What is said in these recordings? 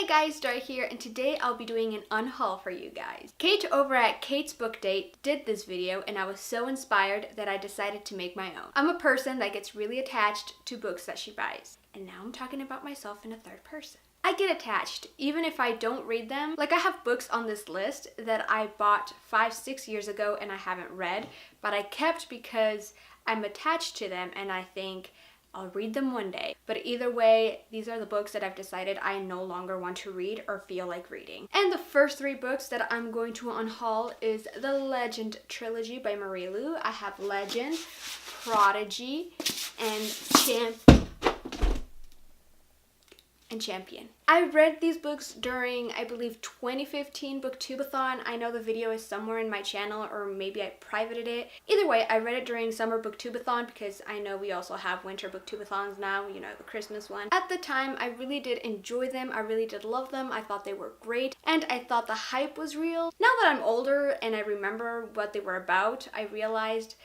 Hey guys, Dora here, and today I'll be doing an unhaul for you guys. Kate over at Katesbookdate did this video, and I was so inspired that I decided to make my own. I'm a person that gets really attached to books that she buys, and now I'm talking about myself in a third person. I get attached, even if I don't read them. Like, I have books on this list that I bought 5-6 years ago and I haven't read, but I kept because I'm attached to them and I think I'll read them one day. But either way, these are the books that I've decided I no longer want to read or feel like reading. And the first 3 books that I'm going to unhaul is the Legend Trilogy by Willow. I have Legend, Prodigy, and Champion. I read these books during, I believe, 2015 Booktubeathon. I know the video is somewhere in my channel, or maybe I privated it. Either way, I read it during summer Booktubeathon because I know we also have winter Booktubeathons now, you know, the Christmas one. At the time, I really did enjoy them. I really did love them. I thought they were great, and I thought the hype was real. Now that I'm older and I remember what they were about, I realized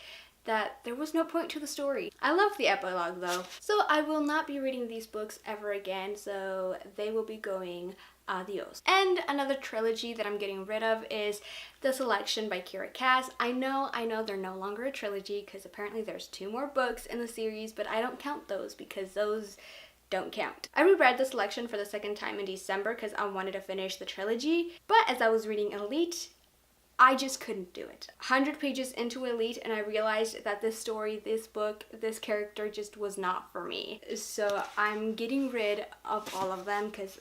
that there was no point to the story. I love the epilogue though. So I will not be reading these books ever again, so they will be going adios. And another trilogy that I'm getting rid of is The Selection by Kira Cass. I know they're no longer a trilogy because apparently there's 2 more books in the series, but I don't count those because those don't count. I reread The Selection for the 2nd time in December because I wanted to finish the trilogy, but as I was reading Elite, I just couldn't do it. 100 pages into Elite and I realized that this story, this book, this character just was not for me. So I'm getting rid of all of them because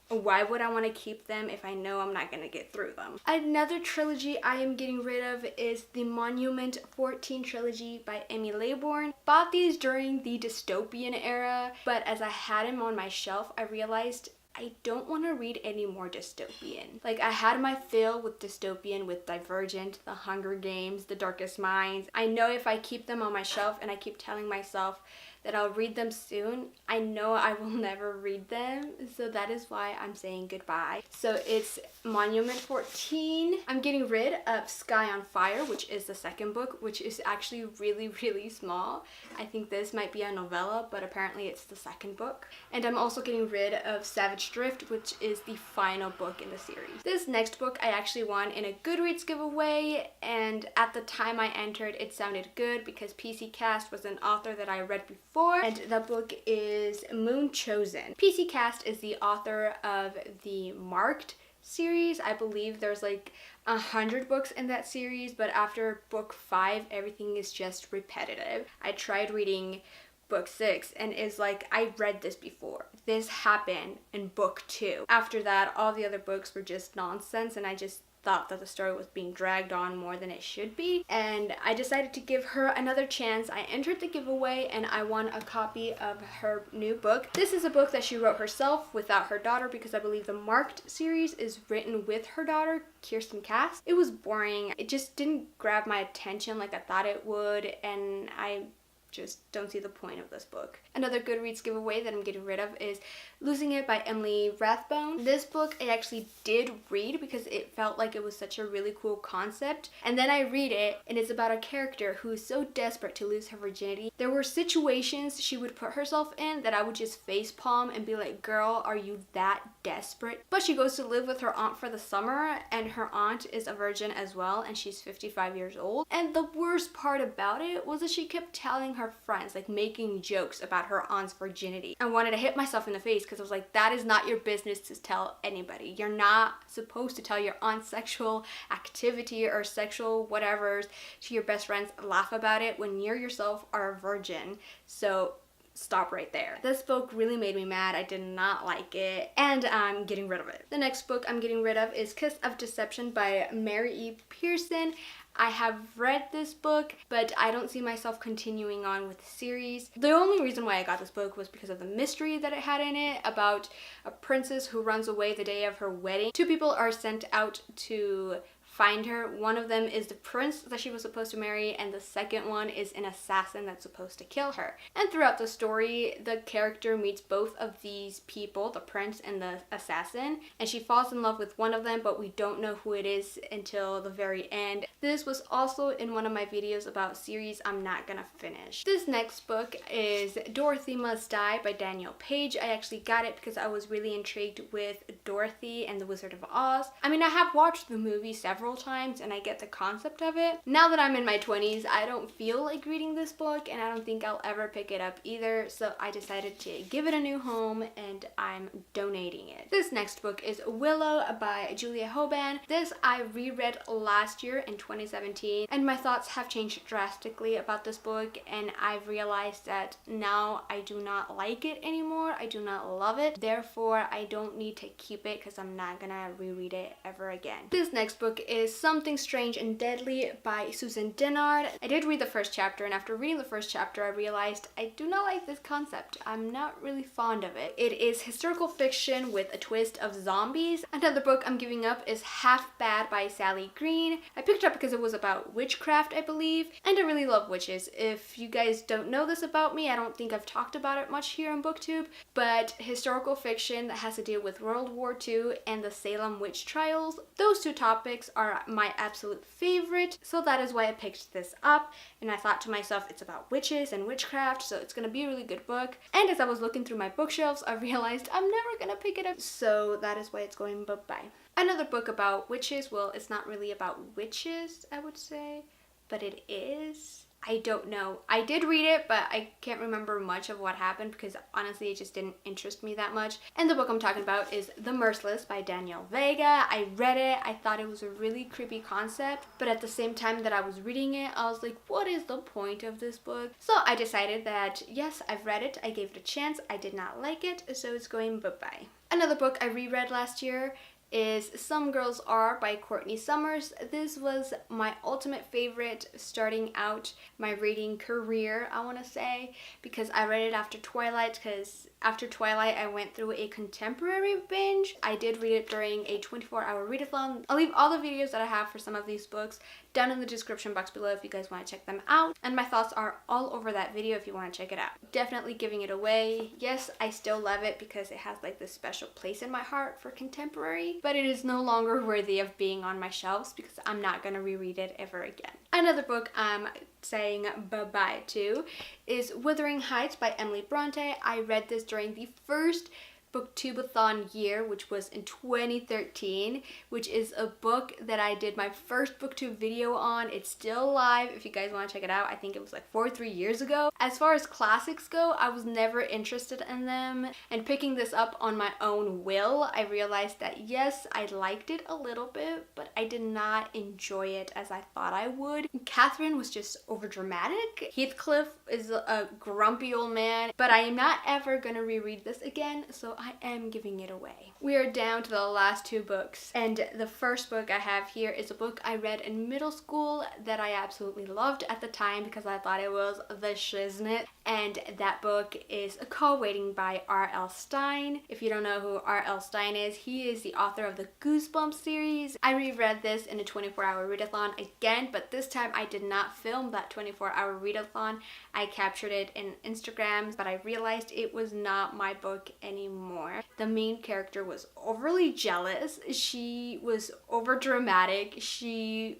why would I want to keep them if I know I'm not going to get through them? Another trilogy I am getting rid of is the Monument 14 trilogy by Emmy Laybourne. Bought these during the dystopian era, but as I had them on my shelf, I realized I don't want to read any more dystopian. Like, I had my fill with dystopian with Divergent, The Hunger Games, The Darkest Minds. I know if I keep them on my shelf and I keep telling myself that I'll read them soon, I know I will never read them, so that is why I'm saying goodbye. So it's Monument 14. I'm getting rid of Sky on Fire, which is the 2nd book, which is actually really small. I think this might be a novella, but apparently it's the 2nd book. And I'm also getting rid of Savage Drift, which is the final book in the series. This next book I actually won in a Goodreads giveaway, and at the time I entered it sounded good because PC Cast was an author that I read before. And the book is Moon Chosen. PC Cast is the author of the Marked series. I believe there's like 100 books in that series, but after book 5, everything is just repetitive. I tried reading book 6 and it's like, I read this before. This happened in book 2. After that, all the other books were just nonsense, and I just thought that the story was being dragged on more than it should be, and I decided to give her another chance. I entered the giveaway and I won a copy of her new book. This is a book that she wrote herself without her daughter because I believe the Marked series is written with her daughter, Kirsten Cass. It was boring. It just didn't grab my attention like I thought it would, and I just don't see the point of this book. Another Goodreads giveaway that I'm getting rid of is Losing It by Emily Rathbone. This book I actually did read because it felt like it was such a really cool concept, and then I read it and it's about a character who is so desperate to lose her virginity. There were situations she would put herself in that I would just facepalm and be like, girl, are you that desperate? But she goes to live with her aunt for the summer, and her aunt is a virgin as well, and she's 55 years old. And the worst part about it was that she kept telling her friends, like making jokes about her aunt's virginity. I wanted to hit myself in the face because I was like, that is not your business to tell anybody. You're not supposed to tell your aunt's sexual activity or sexual whatevers to your best friends. Laugh about it when you yourself are a virgin. So stop right there. This book really made me mad. I did not like it, and I'm getting rid of it. The next book I'm getting rid of is Kiss of Deception by Mary E. Pearson. I have read this book, but I don't see myself continuing on with the series. The only reason why I got this book was because of the mystery that it had in it about a princess who runs away the day of her wedding. 2 people are sent out to find her. One of them is the prince that she was supposed to marry, and the second one is an assassin that's supposed to kill her. And throughout the story, the character meets both of these people, the prince and the assassin, and she falls in love with one of them, but we don't know who it is until the very end. This was also in one of my videos about series I'm not gonna finish. This next book is Dorothy Must Die by Daniel Page. I actually got it because I was really intrigued with Dorothy and the Wizard of Oz. I mean, I have watched the movie several times and I get the concept of it. Now that I'm in my 20s, I don't feel like reading this book and I don't think I'll ever pick it up either, so I decided to give it a new home and I'm donating it. This next book is Willow by Julia Hoban. This I reread last year in 2017 and my thoughts have changed drastically about this book, and I've realized that now I do not like it anymore. I do not love it. Therefore, I don't need to keep it because I'm not gonna reread it ever again. This next book is Something Strange and Deadly by Susan Dennard. I did read the first chapter, and after reading the first chapter I realized I do not like this concept. I'm not really fond of it. It is historical fiction with a twist of zombies. Another book I'm giving up is Half Bad by Sally Green. I picked it up because it was about witchcraft, I believe, and I really love witches. If you guys don't know this about me, I don't think I've talked about it much here on BookTube, but historical fiction that has to deal with World War II and the Salem witch trials, those two topics are my absolute favorite, so that is why I picked this up. And I thought to myself, it's about witches and witchcraft, so it's gonna be a really good book. And as I was looking through my bookshelves, I realized I'm never gonna pick it up, so that is why it's going bye-bye. Another book about witches, well, it's not really about witches, I would say, but it is. I don't know. I did read it, but I can't remember much of what happened because honestly it just didn't interest me that much. And the book I'm talking about is The Merciless by Danielle Vega. I read it. I thought it was a really creepy concept, but at the same time that I was reading it, I was like, what is the point of this book? So I decided that yes, I've read it. I gave it a chance. I did not like it, so it's going bye-bye. Another book I reread last year is Some Girls Are by Courtney Summers. This was my ultimate favorite starting out my reading career, I want to say, because I read it after Twilight, because after Twilight I went through a contemporary binge. I did read it during a 24-hour readathon. I'll leave all the videos that I have for some of these books down in the description box below if you guys want to check them out, and my thoughts are all over that video if you want to check it out. Definitely giving it away. Yes, I still love it because it has like this special place in my heart for contemporary, but it is no longer worthy of being on my shelves because I'm not gonna reread it ever again. Another book I'm saying bye-bye to is Wuthering Heights by Emily Bronte. I read this during the first Booktubeathon year, which was in 2013, which is a book that I did my first booktube video on. It's still live if you guys want to check it out. I think it was like 4 or 3 years ago. As far as classics go, I was never interested in them, and picking this up on my own will, I realized that yes, I liked it a little bit, but I did not enjoy it as I thought I would. Catherine was just overdramatic. Heathcliff is a grumpy old man, but I am not ever gonna reread this again, so I am giving it away. We are down to the last 2 books, and the first book I have here is a book I read in middle school that I absolutely loved at the time because I thought it was the shiznit, and that book is A Call Waiting by R.L. Stine. If you don't know who R.L. Stine is, he is the author of the Goosebumps series. I reread this in a 24-hour readathon again, but this time I did not film that 24-hour readathon. I captured it in Instagrams, but I realized it was not my book anymore. The main character was overly jealous. She was over dramatic.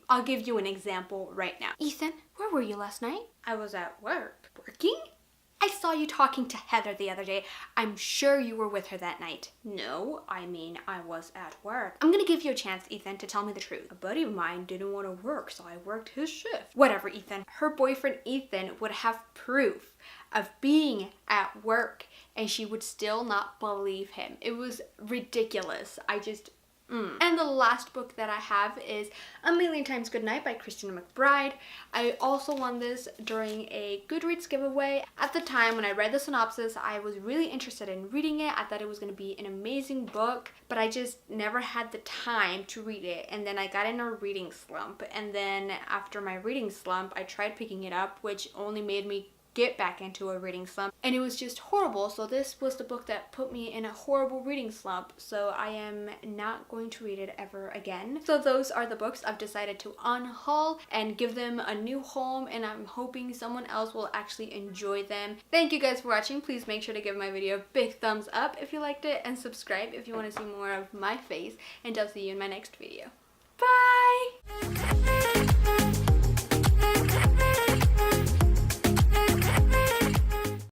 I'll give you an example right now. Ethan, where were you last night? I was at work. Working? I saw you talking to Heather the other day. I'm sure you were with her that night. No, I mean, I was at work. I'm gonna give you a chance, Ethan, to tell me the truth. A buddy of mine didn't want to work, so I worked his shift. Whatever, Ethan. Her boyfriend, Ethan, would have proof of being at work, and she would still not believe him. It was ridiculous. And the last book that I have is A Million Times Goodnight by Christina McBride. I also won this during a Goodreads giveaway. At the time when I read the synopsis, I was really interested in reading it. I thought it was going to be an amazing book, but I just never had the time to read it. And then I got in a reading slump. And then after my reading slump, I tried picking it up, which only made me get back into a reading slump, and it was just horrible. So this was the book that put me in a horrible reading slump, so I am not going to read it ever again. So those are the books I've decided to unhaul and give them a new home, and I'm hoping someone else will actually enjoy them. Thank you guys for watching. Please make sure to give my video a big thumbs up if you liked it, and subscribe if you want to see more of my face, and I'll see you in my next video. Bye!